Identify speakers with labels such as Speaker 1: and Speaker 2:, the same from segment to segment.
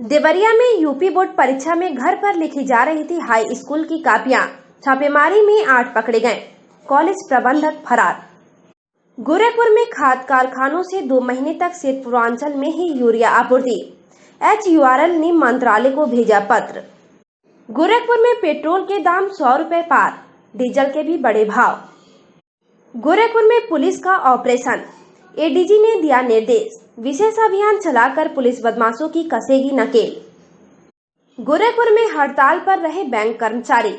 Speaker 1: देवरिया में UP board परीक्षा में घर पर लिखी जा रही थी हाई स्कूल की कॉपियां। छापेमारी में 8 पकड़े गए। कॉलेज प्रबंधक फरार। गोरखपुर में खाद कारखानों से 2 महीने तक सिर्फ पूर्वांचल में ही यूरिया आपूर्ति। HURL ने मंत्रालय को भेजा पत्र। गोरखपुर में पेट्रोल के दाम 100 रुपए पार, डीजल के भी बड़े भाव। गोरखपुर में पुलिस का ऑपरेशन। ADG ने दिया निर्देश, विशेष अभियान चलाकर पुलिस बदमाशों की कसेगी नकेल। गोरखपुर में हड़ताल पर रहे बैंक कर्मचारी,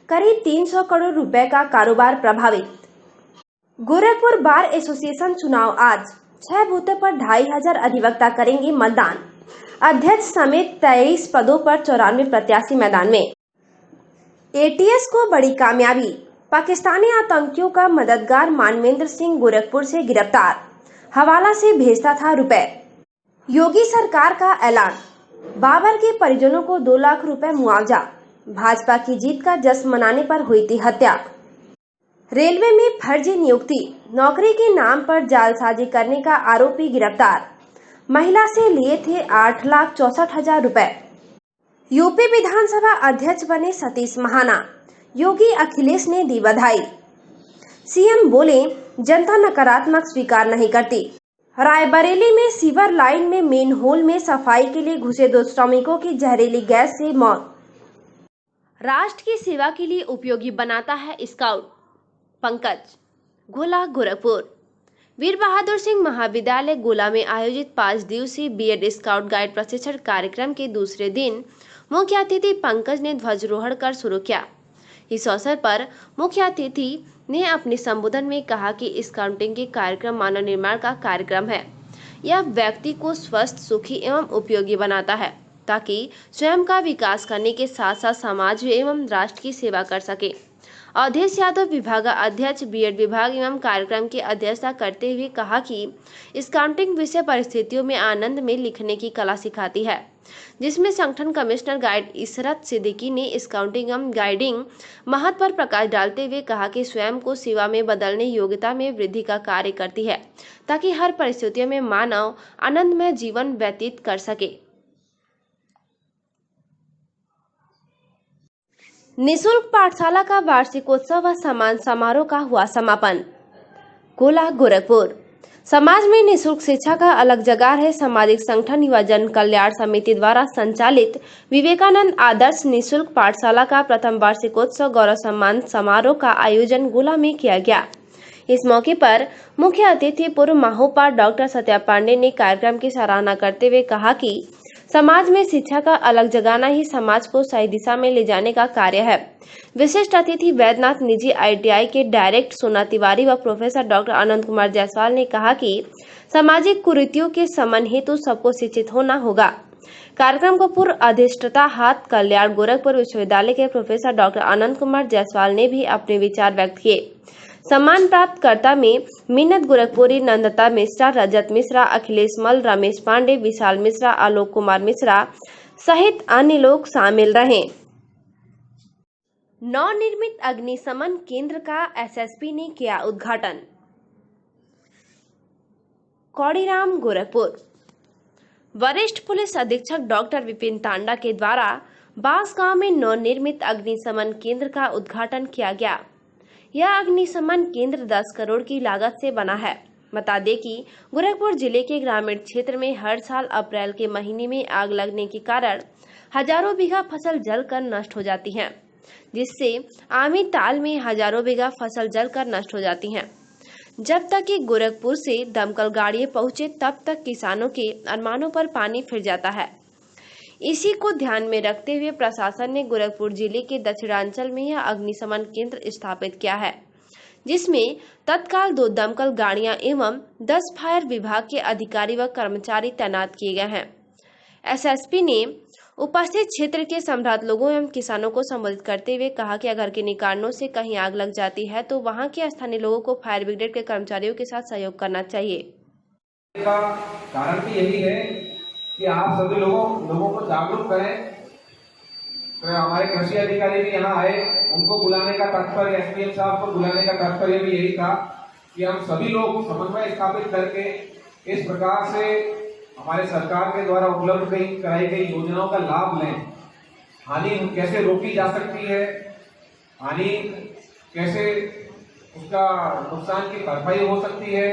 Speaker 1: करीब 300 करोड़ रुपए का कारोबार प्रभावित। गोरखपुर बार एसोसिएशन चुनाव आज, 6 बूथों पर 2500 अधिवक्ता करेंगे मतदान। अध्यक्ष समेत 23 पदों पर 94 प्रत्याशी मैदान में। ATS को बड़ी कामयाबी, पाकिस्तानी आतंकियों का मददगार मानवेंद्र सिंह गोरखपुर से गिरफ्तार, हवाला से भेजता था रुपए। योगी सरकार का ऐलान, बाबर के परिजनों को 2 लाख रुपए मुआवजा। भाजपा की जीत का जश्न मनाने पर हुई थी हत्या। रेलवे में फर्जी नियुक्ति, नौकरी के नाम पर जालसाजी करने का आरोपी गिरफ्तार, महिला से लिए थे 8,64,000 रुपए। यूपी विधानसभा अध्यक्ष बने सतीश महाना, योगी अखिलेश ने दी बधाई। CM बोले, जनता नकारात्मक स्वीकार नहीं करती। रायबरेली में सीवर लाइन में मेन होल में सफाई के लिए घुसे 2 श्रमिकों की जहरीली गैस से मौत। राष्ट्र की सेवा के लिए उपयोगी बनाता है स्काउट। पंकज। गोला गोरखपुर। वीर बहादुर सिंह महाविद्यालय गोला में आयोजित 5 दिवसीय BEd स्काउट गाइड प्रशिक्षण कार्यक्रम के दूसरे दिन मुख्य अतिथि पंकज ने ध्वजारोहण कर शुरू किया। इस अवसर पर मुख्य अतिथि ने अपने संबोधन में कहा कि स्काउटिंग के कार्यक्रम मानव निर्माण का कार्यक्रम है। यह व्यक्ति को स्वस्थ, सुखी एवं उपयोगी बनाता है ताकि स्वयं का विकास करने के साथ साथ समाज एवं राष्ट्र की सेवा कर सके। अवधेश यादव विभागाध्यक्ष BEd विभाग एवं कार्यक्रम की अध्यक्षता करते हुए कहा कि स्काउटिंग विषय परिस्थितियों में आनंद में लिखने की कला सिखाती है, जिसमें संगठन कमिश्नर गाइड इसरत सिद्दीकी ने स्काउटिंग एवं गाइडिंग महत्व पर प्रकाश डालते हुए कहा कि स्वयं को सेवा में बदलने योग्यता में वृद्धि का कार्य करती है ताकि हर परिस्थितियों में मानव आनंदमय जीवन व्यतीत कर सके। निःशुल्क पाठशाला का वार्षिकोत्सव व सम्मान समारोह का हुआ समापन। गोला गोरखपुर। समाज में निःशुल्क शिक्षा का अलग जगह है। सामाजिक संगठन युवा जन कल्याण समिति द्वारा संचालित विवेकानंद आदर्श निःशुल्क पाठशाला का प्रथम वार्षिकोत्सव गौरव सम्मान समारोह का आयोजन गोला में किया गया। इस मौके पर मुख्य अतिथि पूर्व महोपाध्याय डॉक्टर सत्या पांडे ने कार्यक्रम की सराहना करते हुए कहा कि समाज में शिक्षा का अलग जगाना ही समाज को सही दिशा में ले जाने का कार्य है। विशिष्ट अतिथि वैद्यनाथ निजी ITI के डायरेक्टर सोना तिवारी व प्रोफेसर डॉक्टर अनंत कुमार जायसवाल ने कहा कि सामाजिक कुरीतियों के शमन हेतु सबको शिक्षित होना होगा। कार्यक्रम को पूर्व अधिष्ठाता हाथ कल्याण गोरखपुर विश्वविद्यालय के प्रोफेसर डॉक्टर अनंत कुमार जायसवाल ने भी अपने विचार व्यक्त किए। सम्मान प्राप्तकर्ता में मिन्नत गोरखपुरी, नंदता मिश्रा, रजत मिश्रा, अखिलेश मल, रमेश पांडे, विशाल मिश्रा, आलोक कुमार मिश्रा सहित अन्य लोग शामिल रहे। नवनिर्मित अग्निशमन केंद्र का SSP ने किया उद्घाटन। कौड़ीराम गोरखपुर। वरिष्ठ पुलिस अधीक्षक डॉक्टर विपिन तांडा के द्वारा बांसगांव में नवनिर्मित अग्निशमन केंद्र का उद्घाटन किया गया। यह अग्निशमन केंद्र 10 करोड़ की लागत से बना है। बता दें कि गोरखपुर जिले के ग्रामीण क्षेत्र में हर साल अप्रैल के महीने में आग लगने के कारण हजारों बीघा फसल जलकर नष्ट हो जाती है, जिससे आमी ताल में हजारों बीघा फसल जलकर नष्ट हो जाती हैं। जब तक कि गोरखपुर से दमकल गाड़ियां पहुंचे तब तक किसानों के अरमानों पर पानी फिर जाता है। इसी को ध्यान में रखते हुए प्रशासन ने गोरखपुर जिले के दक्षिणांचल में यह अग्निशमन केंद्र स्थापित किया है, जिसमें तत्काल 2 दमकल गाड़ियां एवं 10 फायर विभाग के अधिकारी व कर्मचारी तैनात किए गए हैं। SSP ने उपस्थित क्षेत्र के सम्राट लोगों एवं किसानों को संबोधित करते हुए कहा कि अगर किन्हीं कारणों से कहीं आग लग जाती है तो वहां के स्थानीय लोगों को फायर ब्रिगेड के कर्मचारियों के साथ सहयोग करना चाहिए।
Speaker 2: कारण भी यही है कि आप सभी लोगों को जागरूक करें। तो हमारे कृषि अधिकारी भी यहाँ आए, उनको बुलाने का तात्पर्य, SPM साहब को बुलाने का तात्पर्य भी यही था कि हम सभी लोग समन्वय स्थापित करके इस प्रकार से हमारे सरकार के द्वारा उपलब्ध कराई गई योजनाओं का लाभ लें। हानि कैसे रोकी जा सकती है, हानि कैसे उसका नुकसान की भरपाई हो सकती है,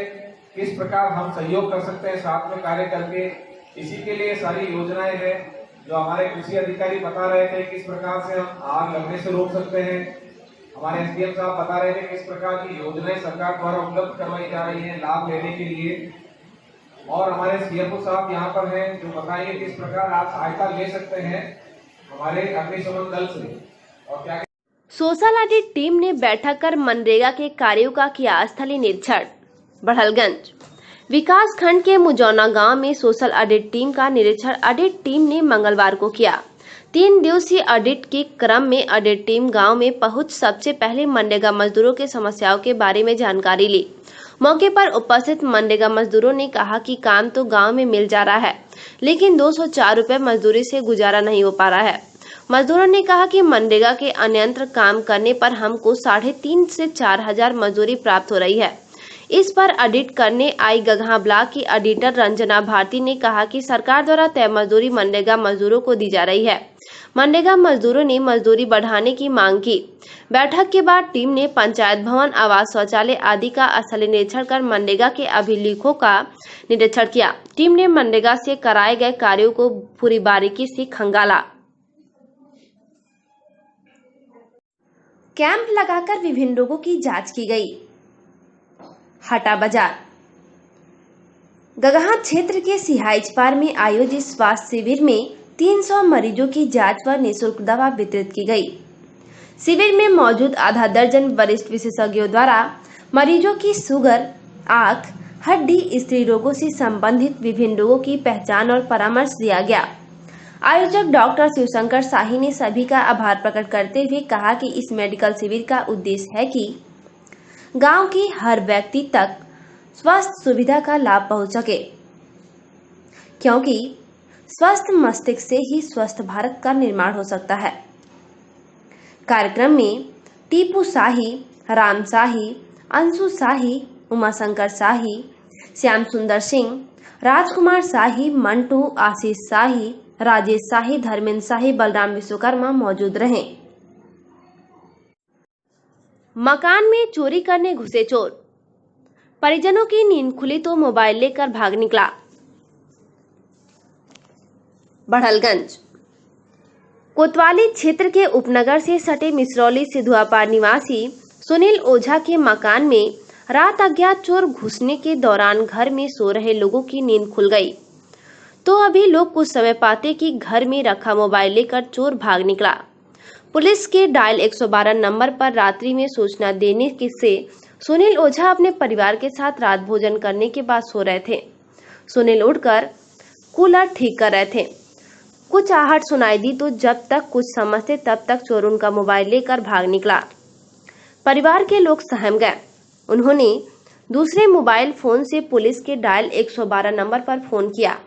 Speaker 2: किस प्रकार हम सहयोग कर सकते हैं साथ में कार्य करके, इसी के लिए सारी योजनाएं हैं जो हमारे कृषि अधिकारी बता रहे थे किस प्रकार से हम आग लगने से रोक सकते हैं। हमारे एसडीएम साहब बता रहे थे किस प्रकार की योजनाएं सरकार द्वारा उपलब्ध करवाई जा रही हैं लाभ लेने के लिए, और हमारे सीएफओ साहब यहाँ पर हैं जो बताएंगे किस प्रकार आप सहायता ले सकते हैं हमारे अग्निशमन दल से और क्या।
Speaker 1: सोशल ऑडिट टीम ने बैठक कर मनरेगा के कार्यों का किया स्थलीय निरीक्षण। बढ़लगंज विकास खंड के मुजौना गांव में सोशल ऑडिट टीम का निरीक्षण ऑडिट टीम ने मंगलवार को किया। 3 दिवसीय ऑडिट के क्रम में ऑडिट टीम गांव में पहुंच सबसे पहले मनरेगा मजदूरों की समस्याओं के बारे में जानकारी ली। मौके पर उपस्थित मनरेगा मजदूरों ने कहा कि काम तो गांव में मिल जा रहा है, लेकिन 204 रुपए मजदूरी से गुजारा नहीं हो पा रहा है। मजदूरों ने कहा कि मनरेगा के अन्यंत्र काम करने पर हमको 3,500 से 4,000 मजदूरी प्राप्त हो रही है। इस पर ऑडिट करने आई गगहा ब्लॉक की ऑडिटर रंजना भारती ने कहा कि सरकार द्वारा तय मजदूरी मनरेगा मजदूरों को दी जा रही है। मनरेगा मजदूरों ने मजदूरी बढ़ाने की मांग की। बैठक के बाद टीम ने पंचायत भवन, आवास, शौचालय आदि का स्थलीय निरीक्षण कर मनरेगा के अभिलेखों का निरीक्षण किया। टीम ने मनरेगा से कराए गए कार्यों को पूरी बारीकी से खंगाला। कैंप लगाकर विभिन्न रोगों की जांच की गई। हाटा बाजार गगहा क्षेत्र के सिहाइजपार में आयोजित स्वास्थ्य शिविर में 300 मरीजों की जांच व निःशुल्क दवा वितरित की गई। शिविर में मौजूद आधा दर्जन वरिष्ठ विशेषज्ञों द्वारा मरीजों की शुगर, आंख, हड्डी, स्त्री रोगों से संबंधित विभिन्न रोगों की पहचान और परामर्श दिया गया। आयोजक डॉक्टर शिवशंकर शाही ने सभी का आभार प्रकट करते हुए कहा कि इस मेडिकल शिविर का उद्देश्य है कि गांव के हर व्यक्ति तक स्वास्थ्य सुविधा का लाभ पहुंच सके, क्योंकि स्वस्थ मस्तिष्क से ही स्वस्थ भारत का निर्माण हो सकता है। कार्यक्रम में टीपू शाही, राम शाही, अंशु शाही, उमाशंकर शाही, श्याम सुंदर सिंह, राजकुमार शाही, मंटू, आशीष शाही, राजेश शाही, धर्मेंद्र शाही, बलराम विश्वकर्मा मौजूद रहे। मकान में चोरी करने घुसे चोर, परिजनों की नींद खुली तो मोबाइल लेकर भाग निकला। बढ़लगंज कोतवाली क्षेत्र के उपनगर से सटे मिसरौली सिधुआपार निवासी सुनील ओझा के मकान में रात अज्ञात चोर घुसने के दौरान घर में सो रहे लोगों की नींद खुल गई, तो अभी लोग कुछ समय पाते कि घर में रखा मोबाइल लेकर चोर भाग निकला। पुलिस के डायल 112 नंबर पर रात्रि में सूचना देने से सुनील ओझा अपने परिवार के साथ रात भोजन करने के बाद सो रहे थे। सुनील उठकर कूलर ठीक कर रहे थे। कुछ आहट सुनाई दी तो जब तक कुछ समझते तब तक चोर उनका मोबाइल लेकर भाग निकला। परिवार के लोग सहम गए। उन्होंने दूसरे मोबाइल फोन से पुलिस के डायल 112 नंबर पर फोन किया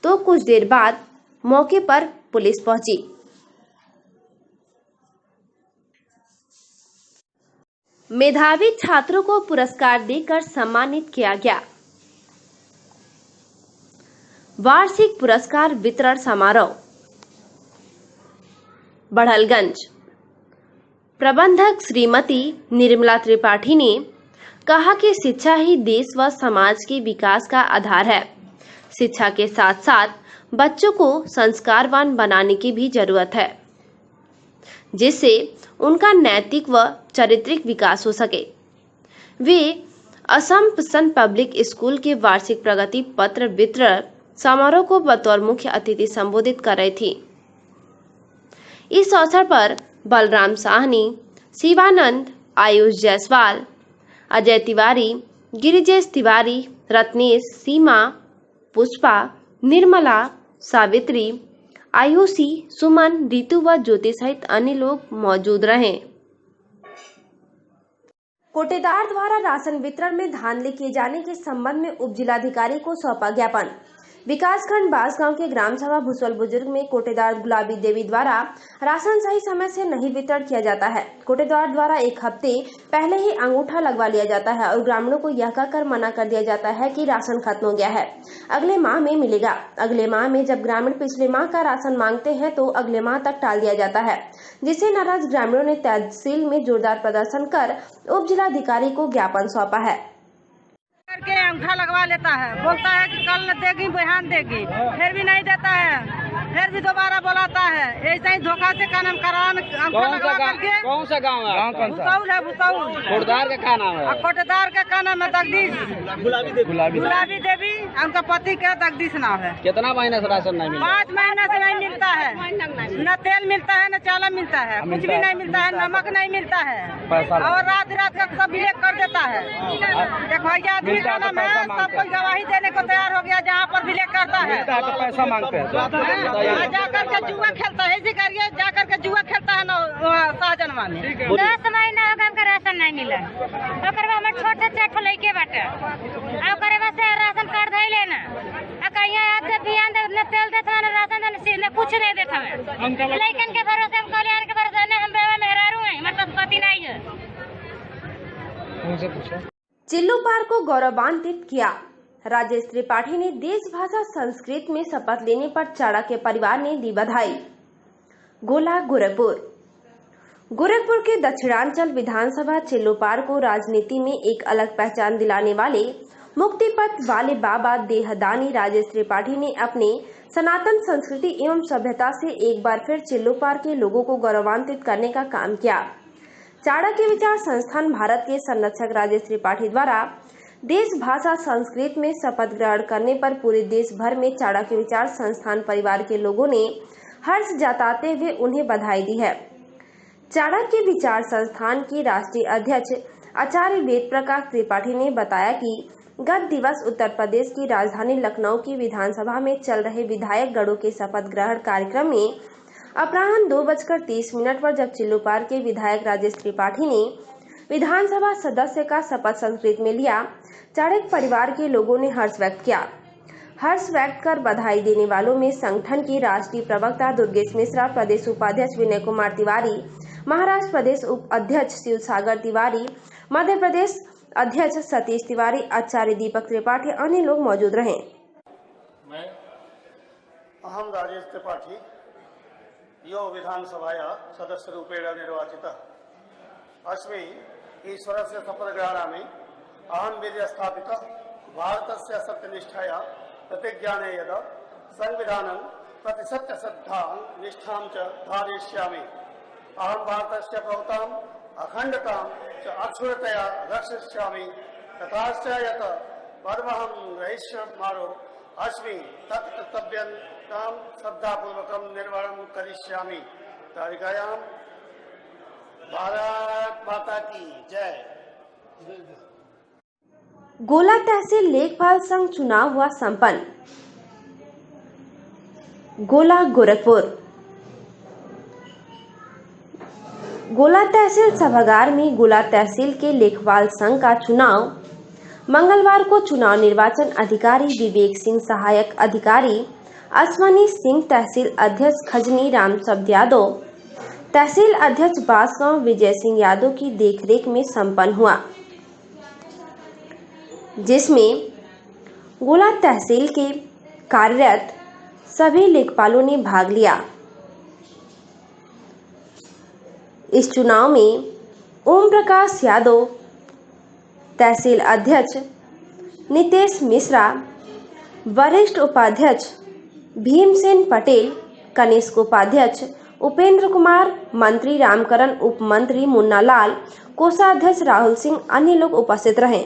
Speaker 1: तो कुछ देर बाद मौके पर पुलिस पहुंची। मेधावी छात्रों को पुरस्कार देकर सम्मानित किया गया। वार्षिक पुरस्कार वितरण समारोह। बढ़लगंज प्रबंधक श्रीमती निर्मला त्रिपाठी ने कहा कि शिक्षा ही देश व समाज के विकास का आधार है। शिक्षा के साथ साथ बच्चों को संस्कारवान बनाने की भी जरूरत है, जिससे उनका नैतिक व चारित्रिक विकास हो सके। वे असम प्रसन्न पब्लिक स्कूल के वार्षिक प्रगति पत्र वितरण समारोह को बतौर मुख्य अतिथि संबोधित कर रही थी। इस अवसर पर बलराम साहनी, शिवानंद, आयुष जायसवाल, अजय तिवारी, गिरिजेश तिवारी, रत्नेश, सीमा, पुष्पा, निर्मला, सावित्री, आयुषी, सुमन, रितु व ज्योति सहित अन्य लोग मौजूद रहे। कोटेदार द्वारा राशन वितरण में धांधली किए जाने के संबंध में उप जिलाधिकारी को सौंपा ज्ञापन। विकासखंड बांसगांव के ग्राम सभा भुसवल बुजुर्ग में कोटेदार गुलाबी देवी द्वारा राशन सही समय से नहीं वितरण किया जाता है। कोटेदार द्वारा एक हफ्ते पहले ही अंगूठा लगवा लिया जाता है और ग्रामीणों को यह कहकर मना कर दिया जाता है कि राशन खत्म हो गया है, अगले माह में मिलेगा। अगले माह में जब ग्रामीण पिछले माह का राशन मांगते हैं तो अगले माह तक टाल दिया जाता है, जिससे नाराज ग्रामीणों ने तहसील में जोरदार प्रदर्शन कर उप जिलाधिकारी को ज्ञापन सौंपा है।
Speaker 3: करके अंगूठा लगवा लेता है, बोलता है कि कल देगी बयान देगी, फिर भी नहीं देता है, फिर भी दोबारा बुलाता है। ऐसा ही धोखा से कानून करान अंगूठा लगवा करके। कौन सा गाँव है? भुसौल है, भुसौल। कोटेदार का क्या नाम है? कोटेदार का क्या नाम है? जगदीश गुलाबी देवी। उनका पति का जगदीश नाम है। कितना महीने से राशन नहीं मिलता? 5 महीने से नहीं मिलता है, न तेल मिलता है, न चावल मिलता है, कुछ भी नहीं मिलता है, नमक नहीं मिलता है, और रात रात का सब विलेज कर देता है। देखो आदमी का नाम है, सब कोई गवाही देने को तैयार हो गया, जहाँ पर विलेज करता है तो पैसा मांगते हैं, जाकर के जुआ खेलता है। इसी करिए जाकर के जुआ खेलता है ना शाहजहां में।
Speaker 4: 10 महीना हो गया हमका राशन नहीं मिला, हमर छोटे चेठ लइके बाटे, राशन कार्ड धैले ना बिहान न तेल देता न राशन न कुछ नहीं देता है। लइकन के भरोसे हम कल्याण के भरोसे ने हम बेवा मेहरारू हैं, मतलब पति नहीं है।
Speaker 1: चिल्लू पार्क को गौरवान्वित किया। राजेश त्रिपाठी ने देश भाषा संस्कृत में शपथ लेने पर चाड़ा के परिवार ने दी बधाई। गोला गोरखपुर के दक्षिणांचल विधानसभा चिल्लू पार्क को राजनीति में एक अलग पहचान दिलाने वाले मुक्ति पथ वाले बाबा देहदानी राजेश त्रिपाठी ने अपने सनातन संस्कृति एवं सभ्यता से एक बार फिर चिल्लू पार्क के लोगों को गौरवान्वित करने का काम किया। चाड़ा के विचार संस्थान भारत के संरक्षक राजेश त्रिपाठी द्वारा देश भाषा संस्कृत में शपथ ग्रहण करने पर पूरे देश भर में चाड़ा के विचार संस्थान परिवार के लोगों ने हर्ष जताते हुए उन्हें बधाई दी है। चाड़ा के विचार संस्थान की राष्ट्रीय अध्यक्ष आचार्य वेद प्रकाश त्रिपाठी ने बताया कि गत दिवस उत्तर प्रदेश की राजधानी लखनऊ की विधानसभा में चल रहे विधायक गणों के शपथ ग्रहण कार्यक्रम में अपराह्न 2:30 पर जब चिल्लू पार्क के विधायक राजेश त्रिपाठी ने विधानसभा सदस्य का शपथ संस्कृत में लिया, चाड़क परिवार के लोगों ने हर्ष व्यक्त किया। हर्ष व्यक्त कर बधाई देने वालों में संगठन की राष्ट्रीय प्रवक्ता दुर्गेश मिश्रा, प्रदेश उपाध्यक्ष विनय कुमार तिवारी, महाराष्ट्र प्रदेश उप अध्यक्ष शिव सागर तिवारी, मध्य प्रदेश अध्यक्ष सतीश तिवारी, आचार्य दीपक त्रिपाठी, अन्य लोग मौजूद रहे।
Speaker 5: मैं अहम राजेश त्रिपाठी यो विधानसभाया सदस्य रूपेण निर्वाचितः अस्मि। ईश्वरस्य शपथग्रहणामि अहं विधि स्थापितः भारतस्य सत्यनिष्ठाया प्रतिज्ञाने यद संविधानं प्रति सत्यश्रद्धां निष्ठां च धारयिष्यामि। अहं भारतस्य प्रभुताम् अखण्डतां च अक्षुण्णतया रक्षयिष्यामि। तथाश्च यत् परमहं ग्रहीष्यमाणो अस्मि तत् कर्तव्यं श्रद्धापूर्वकं निर्वहणं करिष्यामि। तारिकायां भारत माता की जय।
Speaker 1: गोला तहसील लेखपाल संघ चुनाव हुआ संपन्न। गोला तहसील सभागार में गोला तहसील के लेखपाल संघ का चुनाव मंगलवार को चुनाव निर्वाचन अधिकारी विवेक सिंह, सहायक अधिकारी अश्वनी सिंह, तहसील अध्यक्ष खजनी राम शब्द यादव, तहसील अध्यक्ष बांसगांव विजय सिंह यादव की देखरेख में संपन्न हुआ, जिसमें गोला तहसील के कार्यरत सभी लेखपालों ने भाग लिया। इस चुनाव में ओम प्रकाश यादव, तहसील अध्यक्ष नितेश मिश्रा, वरिष्ठ उपाध्यक्ष भीमसेन पटेल, कनिष्ठ उपाध्यक्ष उपेंद्र कुमार, मंत्री रामकरण, उप मंत्री मुन्ना लाल, कोषाध्यक्ष राहुल सिंह, अन्य लोग उपस्थित रहे।